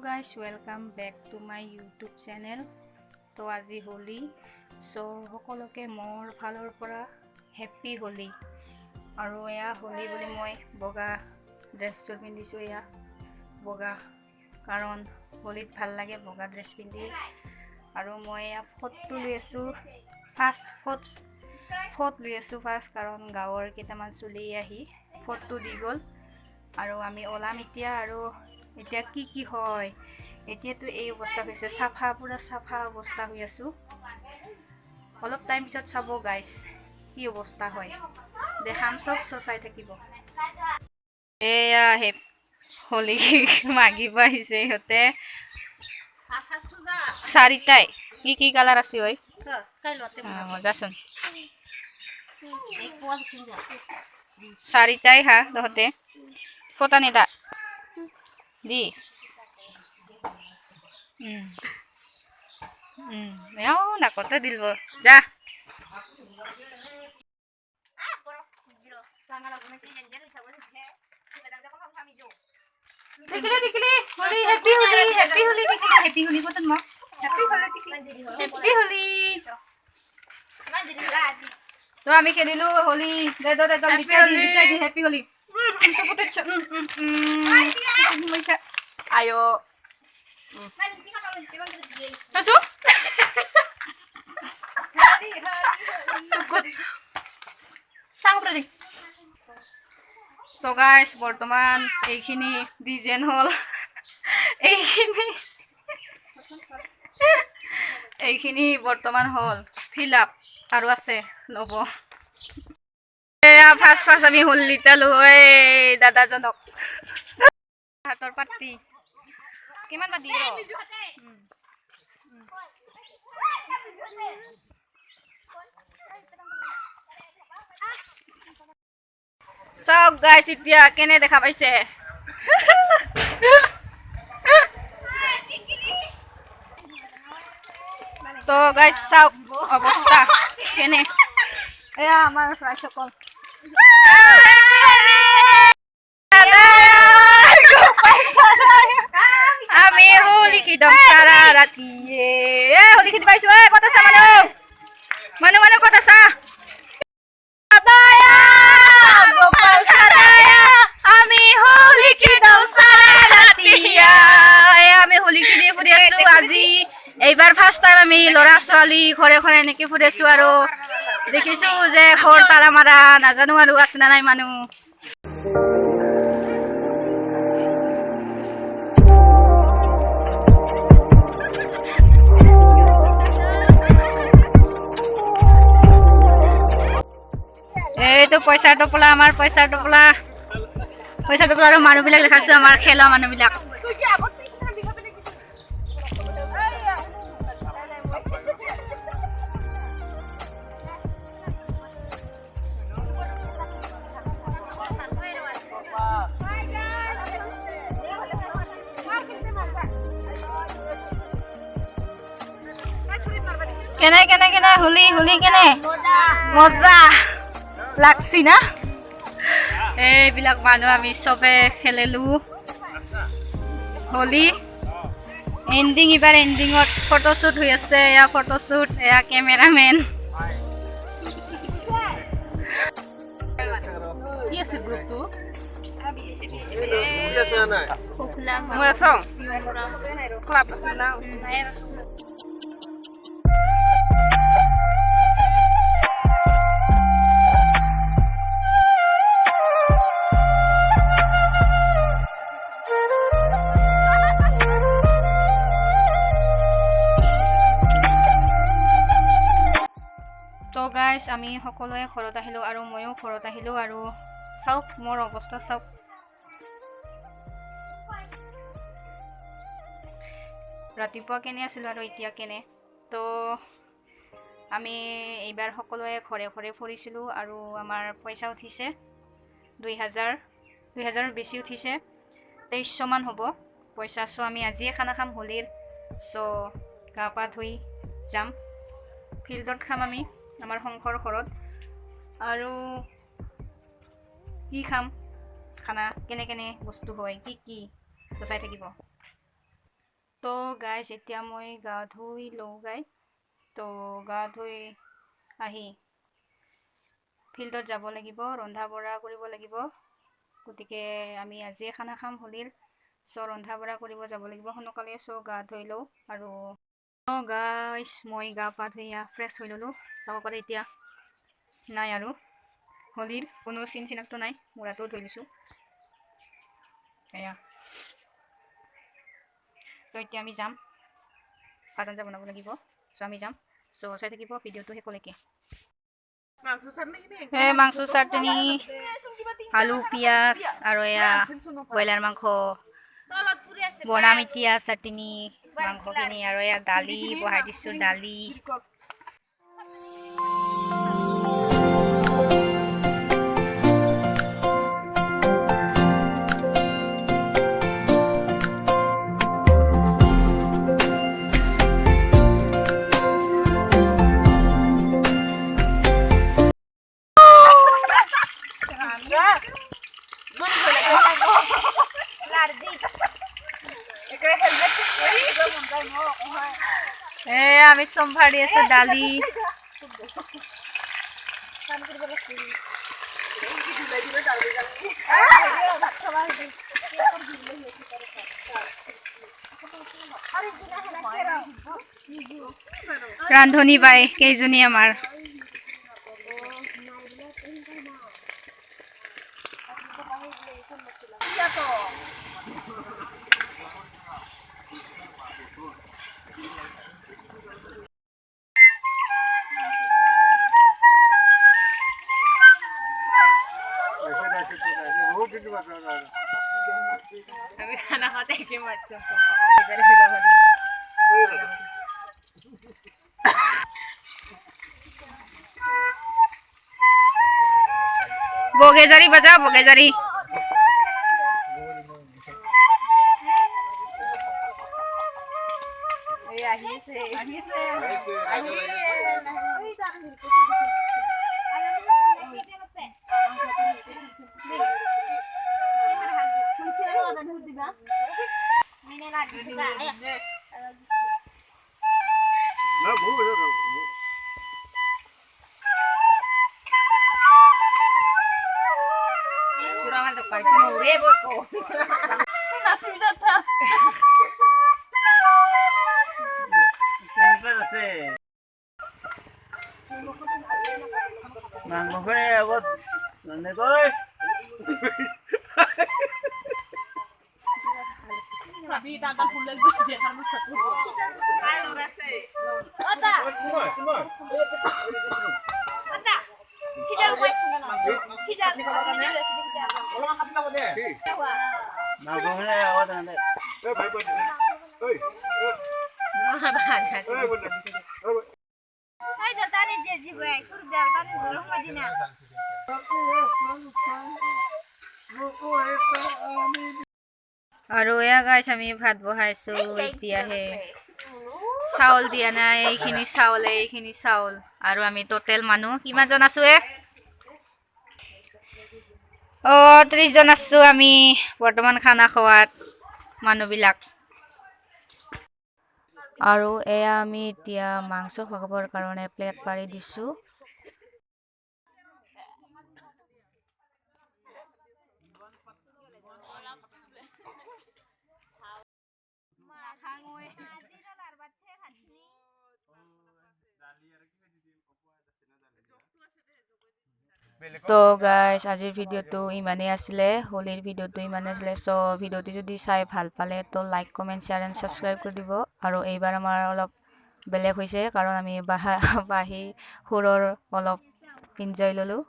guys, welcome back to my YouTube channel. তো আজি Holi so সকলোকে মোৰ ফালৰ পৰা হেপী হোলি। আৰু এয়া হোলি বুলি মই বগা ড্ৰেছটো পিন্ধিছো, এয়া বগা কাৰণ হোলিত ভাল লাগে বগা ড্ৰেছ পিন্ধি। আৰু মই এয়া ফটো লৈ আছো, ফাৰ্ষ্ট ফটো লৈ আছো কাৰণ গাঁৱৰ কেইটামান চলি আহি ফটো দি গ'ল আৰু আমি ওলাম এতিয়া। আৰু এতিয়া কি হয়, এতিয়াতো এই অৱস্থা হৈছে চাফা, পুৰা চাফা অৱস্থা হৈ আছো। অলপ টাইম পিছত চাব গাইছ কি অৱস্থা হয়, দেখাম চব চাই থাকিব। এয়া হোলি মাগিব আহিছে সিহঁতে চাৰিটাই। কি কালাৰ আছে ঐ মজাচোন, চাৰিটাই হা তহঁতে ফটা নেদা দি নাকতে দিল যা। দেখিলি Holi, happy Holi, happy Holi, happy Holi বচোন মোক, হেপী হোলি, হেপী হোলি। তো আমি খেলিলো হোলি, দে দি হেপী হোলি। আয়ো তো গাইছ বৰ্তমান এইখিনি ডিজাইন হ'ল, এইখিনি বৰ্তমান হ'ল ফিল আপ আৰু আছে ল'ব। এয়া ফাৰ্ষ্ট আমি হোলিটা লো দাদাজনক হাতৰ পাতি কিমান পাতি চাওক গাইছ এতিয়া কেনে দেখা পাইছে। তো গাইছ চাওক অৱস্থা কেনে, এয়া আমাৰ ৰাইজসকল আমি হোলি খেদম সারা রাতি। হোলি খেদি পাইছো, কত আছা মানুহ কত আছা? আমি হোলি খেদম সারা রাতি, আমি হোলি খেদি ফুৰি আছো আজি। এইবাৰ ফাৰ্ষ্ট টাইম আমি ল'ৰা ছোৱালী ঘৰে ঘৰে এনেকে ফুৰি আছো আৰু দেখিছো যে ঘৰ তালা মাৰা নাজানো আৰু আছে না নাই মানুহ। এইটো পইচাৰ টোপোলা, আমাৰ পইচাৰ টোপোলা আৰু মানুহবিলাক দেখাইছো, আমাৰ খেলা মানুহবিলাক। কেনে হোলি কেনে মজা লাগছি না? এইবিলাক মানুহ আমি চবে খেলিলো হোলি। এইবাৰ এণ্ডিঙত ফটোশ্বুট হৈ আছে, এয়া ফটোশ্বুট, এয়া কেমেৰামেন। কি আছে গ্ৰুপটো? তো গাইছ আমি সকলোৱে ঘৰত আহিলোঁ আৰু ময়ো ঘৰত আহিলোঁ। আৰু চাওক মোৰ অৱস্থা চাওক, ৰাতিপুৱা কেনে আছিলোঁ আৰু এতিয়া কেনে। তো আমি এইবাৰ সকলোৱে ঘৰে ঘৰে ফুৰিছিলোঁ আৰু আমাৰ পইচা উঠিছে 2000 বেছি উঠিছে, 2300 মান হ'ব পইচা। চ' আমি আজিয়ে খানা খাম হোলীৰ। চ' গা পা ধুই যাম ফিল্ডত, খাম আমি আমাৰ শংকৰ ঘৰত। আৰু কি খাম খানা, কেনে বস্তু হয়, কি চাই থাকিব। তো গাইজ এতিয়া মই গা ধুই লওঁ গাই। তো গা ধুই আহি ফিল্ডত যাব লাগিব, ৰন্ধা বঢ়া কৰিব লাগিব। গতিকে আমি আজিয়ে খানা খাম হোলীৰ। চ' ৰন্ধা বঢ়া কৰিব যাব লাগিব সোনকালে। চ' গা ধুই লওঁ আৰু গাইজ মই গা পা ধুই ফ্ৰেছ হৈ ল'লোঁ। চাব পাৰে এতিয়া নাই আৰু হোলীৰ কোনো চিনাক্ত নাই। মূৰাটো ধুই লৈছোঁ এয়া। তো এতিয়া আমি যাম, ভাত আঞ্জা বনাব লাগিব। চ' আমি যাম। চ' চাই থাকিব ভিডিঅ'টো শেষলৈকে। মাংস চাটনি, আলু পিঁয়াজ আৰু এয়া ব্ৰইলাৰ মাংস, বনামিতিয়া চাটনি, মাংসখিনি আৰু এয়া দালি বহাই দিছোঁ। দালি আমি চম্ভাৰি আছো দালি। ৰান্ধনী বাই কেইজনী আমাৰ। আমি খানা খাতে এসে মারছি বগেজারি বাজাও, বগেজারি। Manggungnya abot, nanti koi. Tapi tanpa pulang tuh dia harus satu. Ayo rasa. Ada. Semua, semua. Ada. Kejar koi. Kejar. Orang apa nama dia? Manggungnya abot nanti. Baik baik. Oi. Mana bahan? Hai jaltani jeji gue, kur jaltani dulu Madinah. আৰু এয়া গাইছ আমি ভাত বহাইছোঁ। এতিয়াহে চাউল দিয়া নাই, এইখিনি চাউল আৰু আমি টোটেল মানুহ কিমানজন আছোঁ? 30 জন আছোঁ আমি বৰ্তমান খানা খোৱাত মানুহবিলাক। আৰু এয়া আমি এতিয়া মাংস খাবৰ কাৰণে প্লেট পাৰি দিছোঁ। তো গাইজ আজিৰ ভিডিঅ'টো ইমানেই আছিলে, হোলীৰ ভিডিঅ'টো ইমানেই আছিলে। চ' ভিডিঅ'টো যদি চাই ভাল পালে তো like comment share and subscribe কৰি দিব। আৰু এইবাৰ আমাৰ অলপ বেলেগ হৈছে কাৰণ আমি বাঁহী সুৰৰ অলপ এনজয় ল'লোঁ।